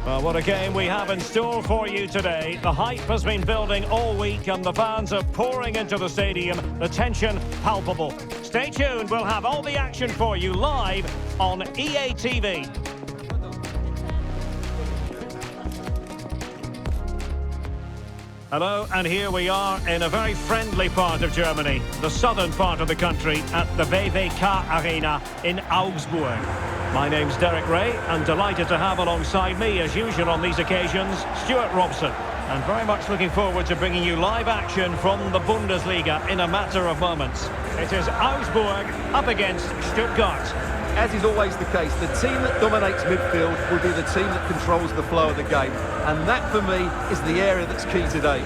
Well, what a game we have in store for you today. The hype has been building all week and the fans are pouring into the stadium. The tension palpable. Stay tuned, we'll have all the action for you live on EA TV. Hello, and here we are in a very friendly part of Germany, the southern part of the country, at the VfB Arena in Augsburg. My name's Derek Ray, and delighted to have alongside me, as usual on these occasions, Stuart Robson. And very much looking forward to bringing you live action from the Bundesliga in a matter of moments. It is Augsburg up against Stuttgart. As is always the case, the team that dominates midfield will be the team that controls the flow of the game. And that, for me, is the area that's key today.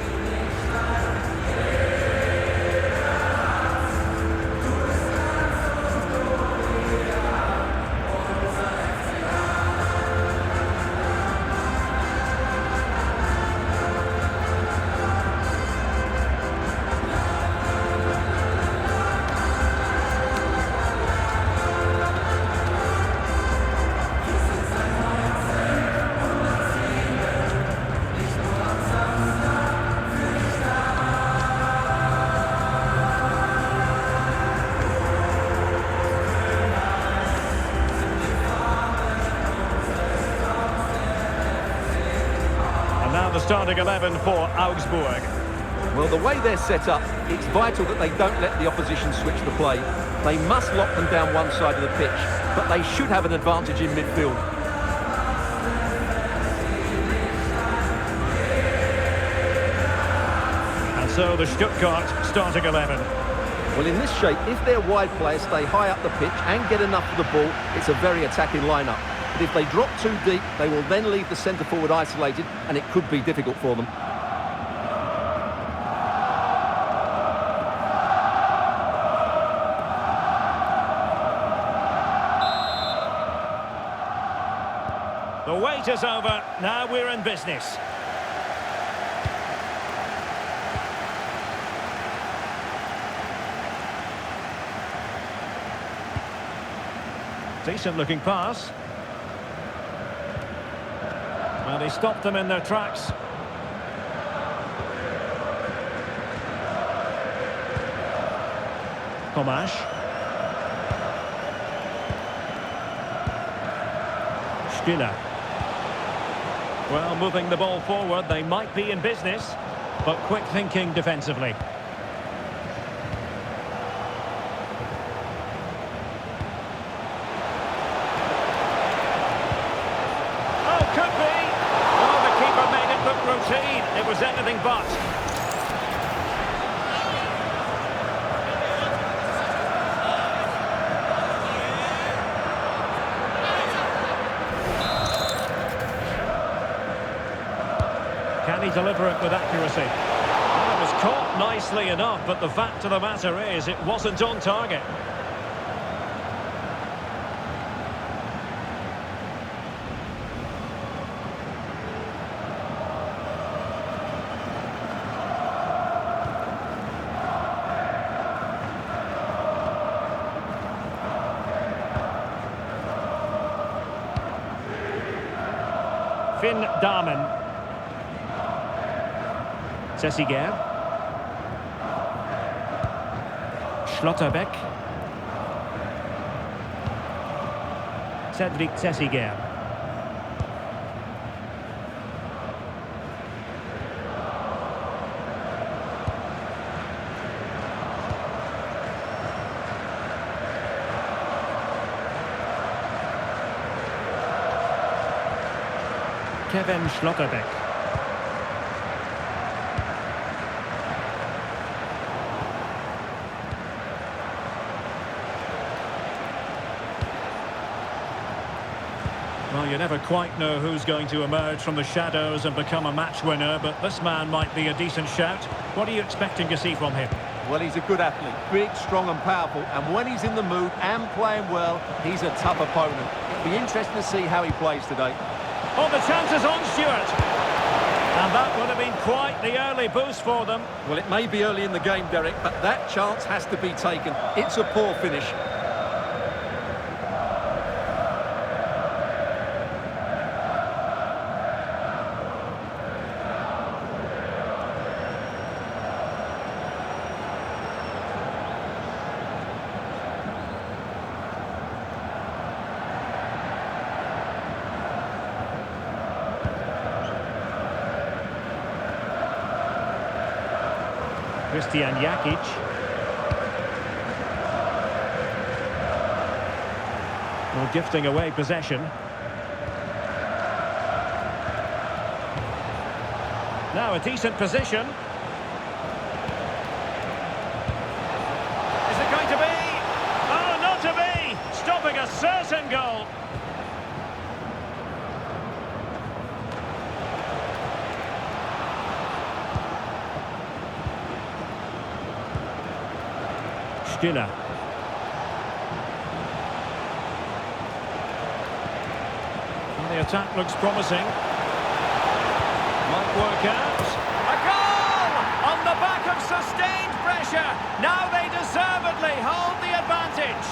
The starting 11 for Augsburg. Well, the way they're set up, it's vital that they don't let the opposition switch the play. They must lock them down one side of the pitch, but they should have an advantage in midfield. And so the Stuttgart starting 11. Well, in this shape, if their wide players stay high up the pitch and get enough of the ball, it's a very attacking lineup. But if they drop too deep, they will then leave the centre-forward isolated, and it could be difficult for them. The wait is over. Now we're in business. Decent-looking pass. Well, he stopped them in their tracks. Tomasz. Stiller. Well, moving the ball forward, they might be in business, but quick thinking defensively. Routine. It was anything but. Can he deliver it with accuracy? Well, it was caught nicely enough, but the fact of the matter is it wasn't on target. Finn Dahmen. Zessiger. Schlotterbeck. Cedric Zessiger. Kevin Schlotterbeck. Well, you never quite know who's going to emerge from the shadows and become a match winner, but this man might be a decent shout. What are you expecting to see from him? Well, he's a good athlete, big, strong and powerful, and when he's in the mood and playing well, he's a tough opponent. It'll be interesting to see how he plays today. Oh, the chance is on, Stuart. And that would have been quite the early boost for them. Well, it may be early in the game, Derek, but that chance has to be taken. It's a poor finish. Christian Jakic. Well, gifting away possession. Now a decent position. Is it going to be? Oh, not to be! Stopping a certain goal. Stiller. Well, the attack looks promising. Might work out. A goal! On the back of sustained pressure. Now they deservedly hold the advantage.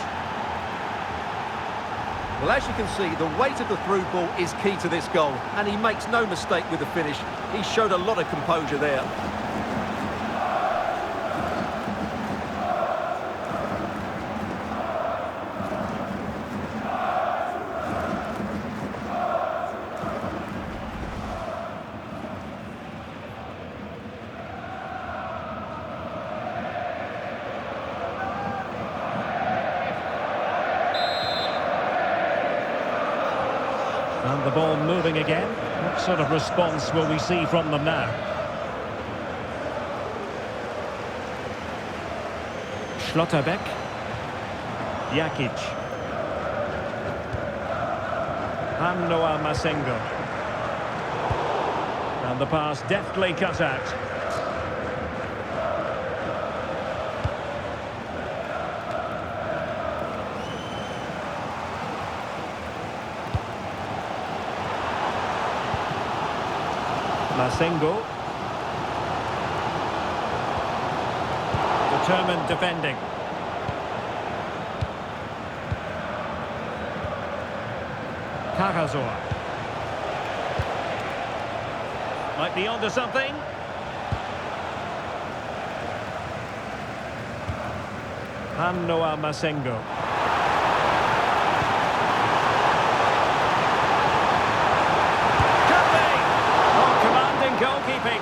Well, as you can see, the weight of the through ball is key to this goal, and he makes no mistake with the finish. He showed a lot of composure there. And the ball moving again. What sort of response will we see from them now? Schlotterbeck. Jakic. Noah Masengo. And the pass deftly cut out. Masengo. Determined defending. Karazor. Might be onto something. Noah Masengo. Goalkeeping.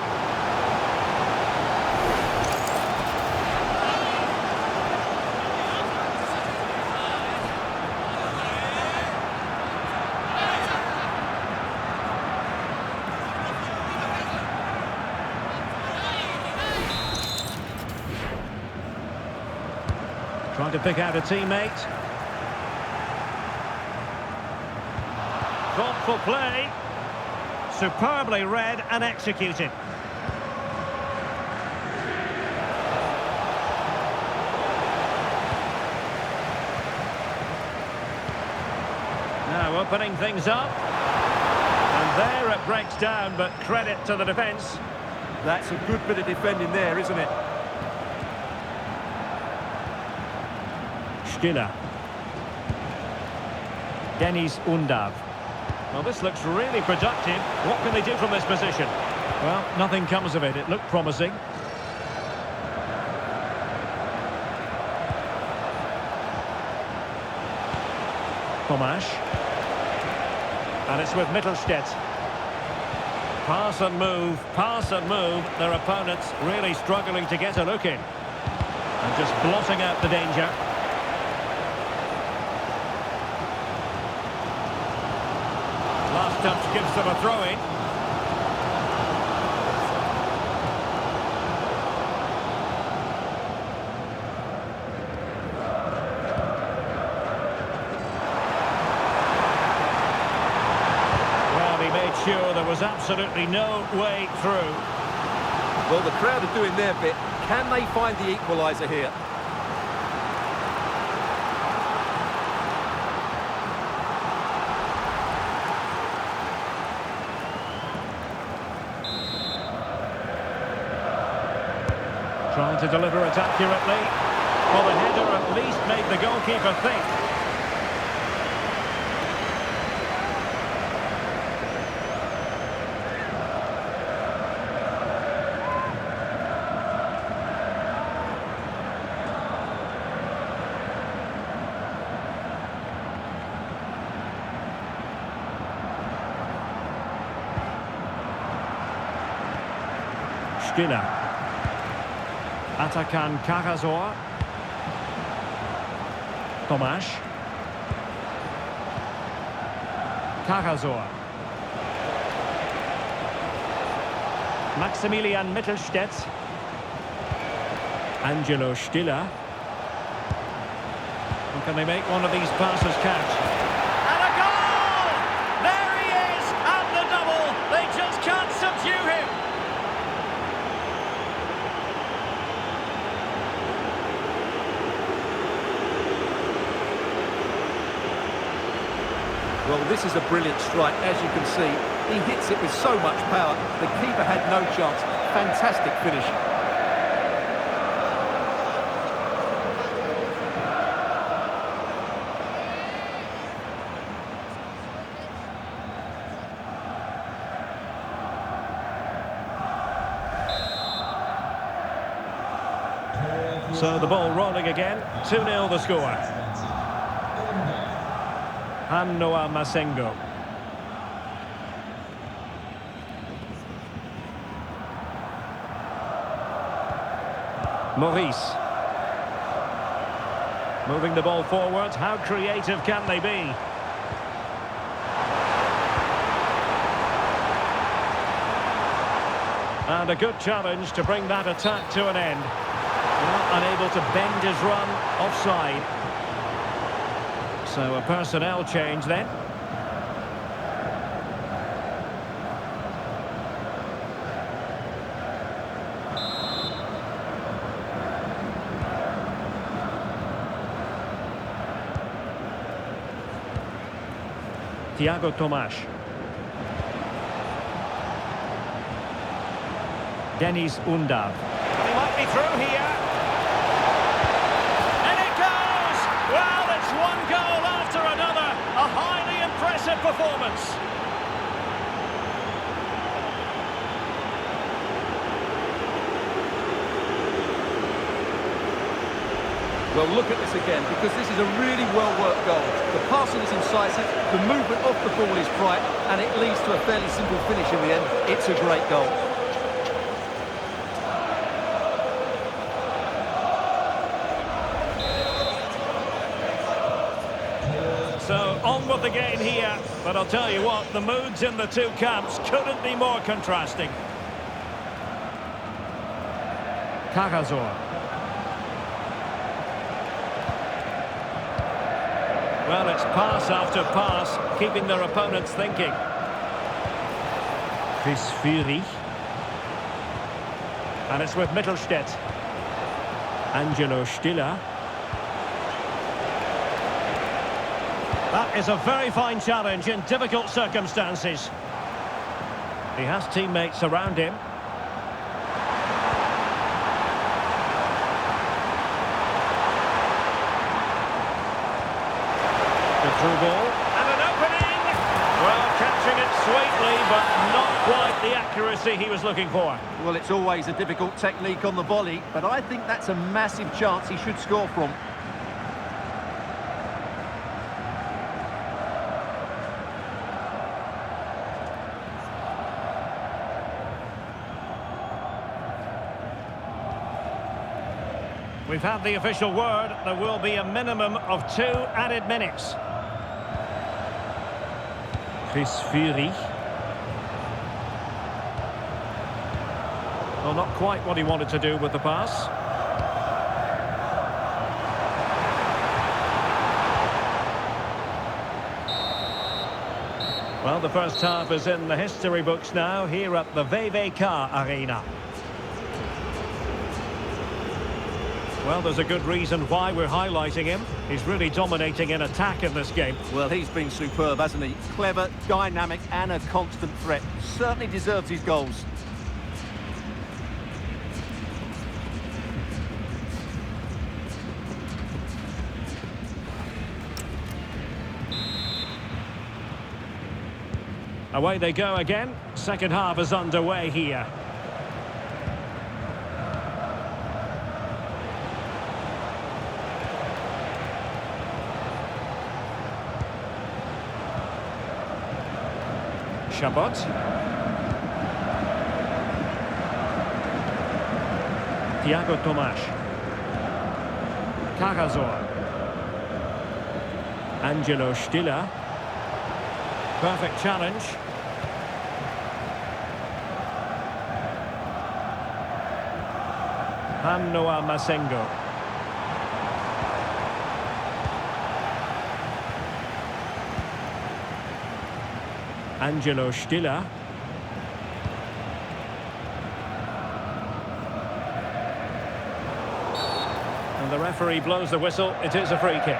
Trying to pick out a teammate. Thoughtful play. Superbly read and executed. Now opening things up. And there it breaks down, but credit to the defence. That's a good bit of defending there, isn't it? Stiller. Dennis Undav. Well, this looks really productive. What can they do from this position? Well, nothing comes of it. It looked promising. Tomasz. And it's with Mittelstädt. Pass and move, pass and move. Their opponents really struggling to get a look in. And just blotting out the danger. Last touch gives them a throw-in. Well, he made sure there was absolutely no way through. Well, the crowd are doing their bit. Can they find the equaliser here? Trying to deliver it accurately. Well, the header at least made the goalkeeper think. Stiller. Atakan Karazor. Tomasz. Karazor. Maximilian Mittelstädt. Angelo Stiller. And can they make one of these passes catch? And a goal! There he is! And the double! They just can't subdue him! Well, this is a brilliant strike, as you can see. He hits it with so much power. The keeper had no chance. Fantastic finish. So the ball rolling again. 2-0 the score. Hannoa Masengo. Maurice. Moving the ball forward. How creative can they be? And a good challenge to bring that attack to an end. Well, unable to bend his run, offside. So a personnel change then. Thiago Tomasz. Denis Undav. He might be through here. And it goes! Well, it's one goal after another. A highly impressive performance. Well, look at this again, because this is a really well-worked goal. The passing is incisive, the movement off the ball is bright, and it leads to a fairly simple finish in the end. It's a great goal. So, on with the game here. But I'll tell you what, the moods in the two camps couldn't be more contrasting. Karazor. Well, it's pass after pass, keeping their opponents thinking. Chris Fury. And it's with Mittelstädt. Angelo Stiller. That is a very fine challenge in difficult circumstances. He has teammates around him. The through ball. And an opening! Well, catching it sweetly, but not quite the accuracy he was looking for. Well, it's always a difficult technique on the volley, but I think that's a massive chance he should score from. We've had the official word. There will be a minimum of 2 added minutes. Chris Fury. Well, not quite what he wanted to do with the pass. Well, the first half is in the history books now, here at the VfB Arena. Well, there's a good reason why we're highlighting him. He's really dominating in attack in this game. Well, he's been superb, hasn't he? Clever, dynamic, and a constant threat. Certainly deserves his goals. Away they go again. Second half is underway here. Chabot. Thiago Tomas. Cagazor. Angelo Stiller. Perfect challenge. Noah Masengo. Angelo Stiller. And the referee blows the whistle. It is a free kick.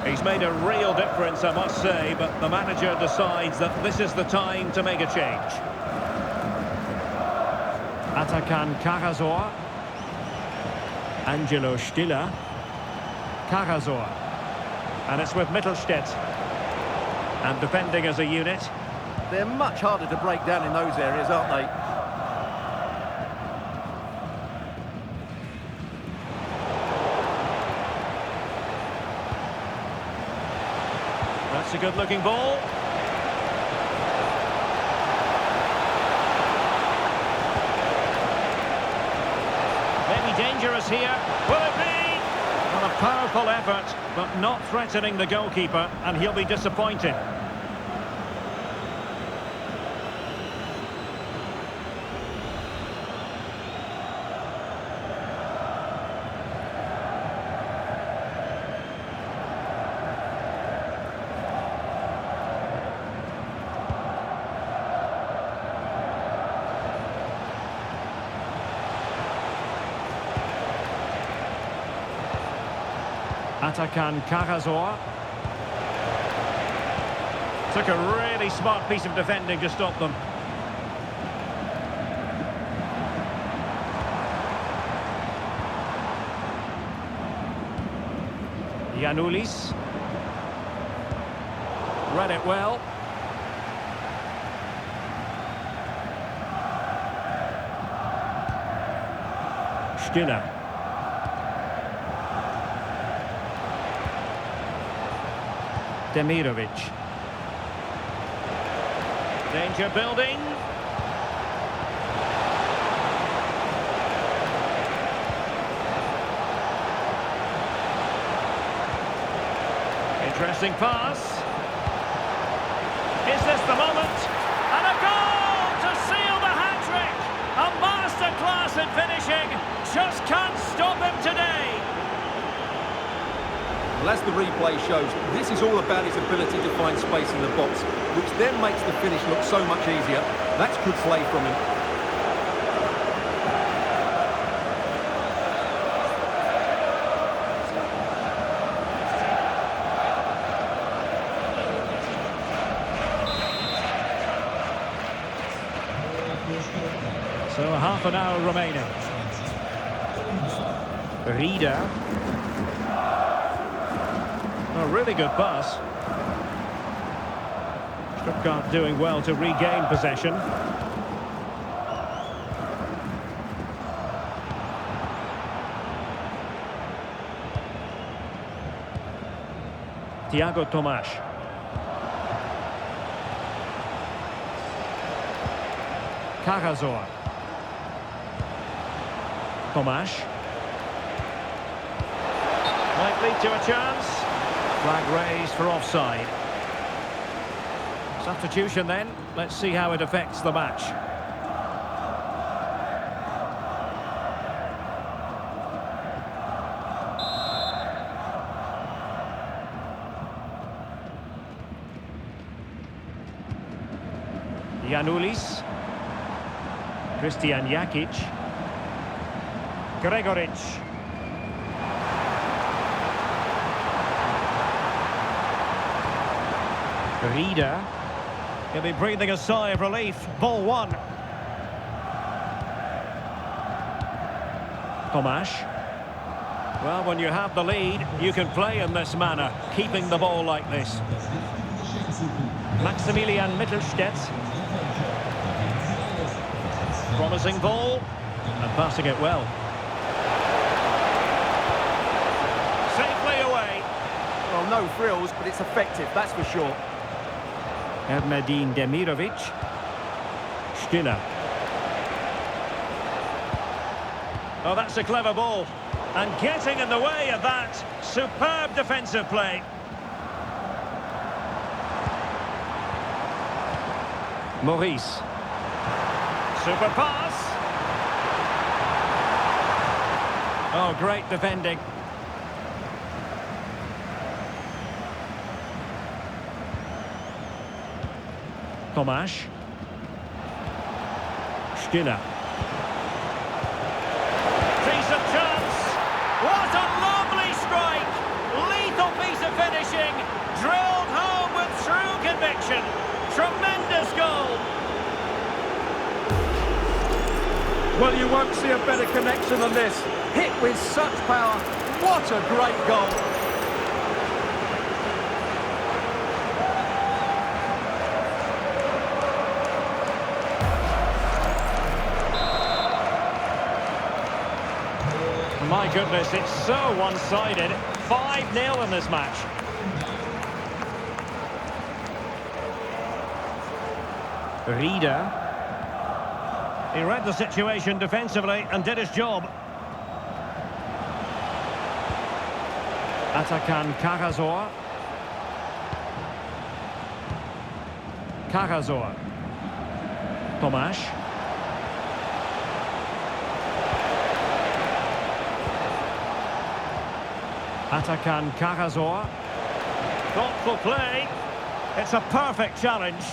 He's made a real difference, I must say, but the manager decides that this is the time to make a change. Atakan Cagazor. Angelo Stiller. Cagazor. And it's with Mittelstädt. And defending as a unit. They're much harder to break down in those areas, aren't they? That's a good-looking ball. Maybe dangerous here. Will it be? Well, a powerful effort, but not threatening the goalkeeper, and he'll be disappointed. Atakan Cagazor. Took a really smart piece of defending to stop them. Giannoulis. Read it well. Stiller. Demirovic. Danger building. Interesting pass. Is this the moment? And a goal to seal the hat-trick. A masterclass in finishing. Just can't stop him today. Well, as the replay shows, this is all about his ability to find space in the box, which then makes the finish look so much easier. That's good play from him. So half an hour remaining. Rieder. A really good pass. Stuttgart doing well to regain possession. Thiago Tomas. Cagazor. Tomas. Might lead to a chance. Flag raised for offside. Substitution then. Let's see how it affects the match. Giannoulis. Christian Jakic. Gregoric. Rieder. He'll be breathing a sigh of relief. Ball one. Tomas. Well, when you have the lead, you can play in this manner, keeping the ball like this. Maximilian Mittelstädt. Promising ball. And passing it well. no frills, but it's effective, that's for sure. Erdmedin Demirovic. Stiller. Oh, that's a clever ball. And getting in the way of that. Superb defensive play. Maurice. Super pass. Oh, great defending. Tomasz. Stiller. Decent chance. What a lovely strike. Lethal piece of finishing. Drilled home with true conviction. Tremendous goal. Well, you won't see a better connection than this. Hit with such power. What a great goal. My goodness, it's so one-sided. 5-0 in this match. Rieder. He read the situation defensively and did his job. Atakan Karazor. Karazor. Tomasz. Atakan Karazor. Thoughtful play. It's a perfect challenge.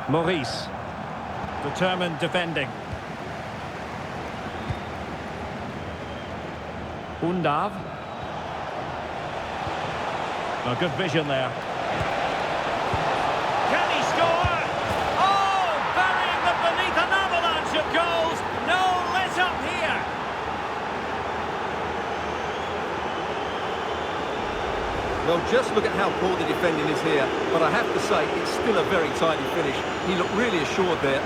Maurice. Determined defending. Undav. A good vision there. Can he score? Oh, burying them beneath an avalanche of goals. No let up here. Well, just look at how poor the defending is here. But I have to say, it's still a very tidy finish. He looked really assured there.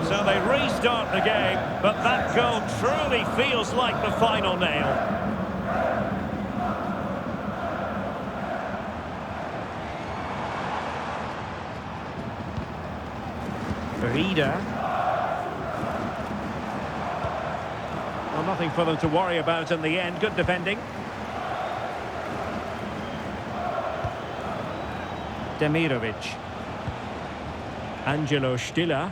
So they restart the game, but that goal truly feels like the final nail. Rieder. Well, nothing for them to worry about in the end. Good defending. Demirovic. Angelo Stiller.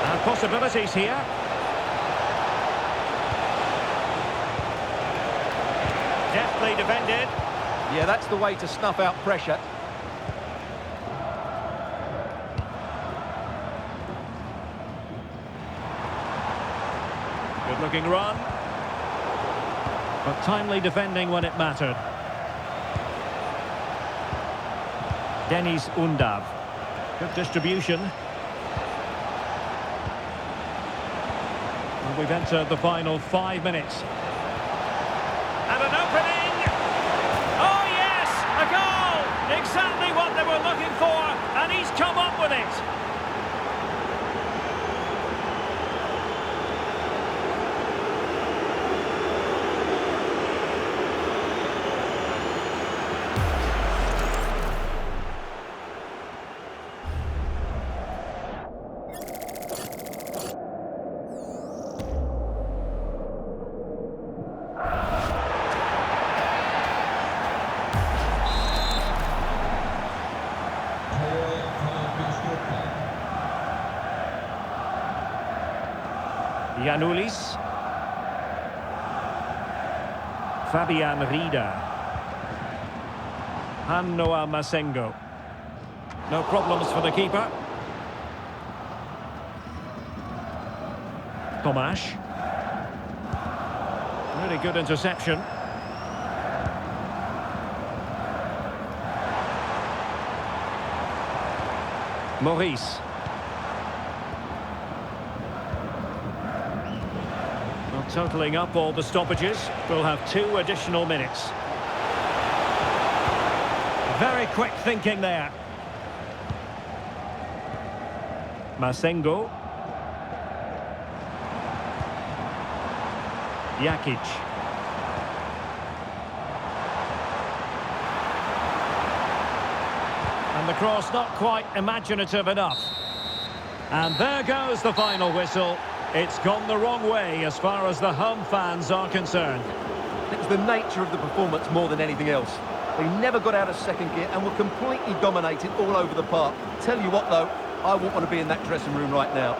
And possibilities here. Deftly defended. Yeah, that's the way to snuff out pressure. Good-looking run. But timely defending when it mattered. Deniz Undav. Good distribution. And we've entered the final 5 minutes. And an opening! Oh yes! A goal! Exactly what they were looking for, and he's come up with it. Giannoulis. Fabian Rieder. Hannoa Masengo. No problems for the keeper. Tomasz. Really good interception. Maurice. Well, totalling up all the stoppages, we'll have 2 additional minutes. Very quick thinking there. Masengo. Jakic. And the cross not quite imaginative enough. And there goes the final whistle. It's gone the wrong way as far as the home fans are concerned. It was the nature of the performance more than anything else. They never got out of second gear and were completely dominated all over the park. Tell you what, though, I wouldn't want to be in that dressing room right now.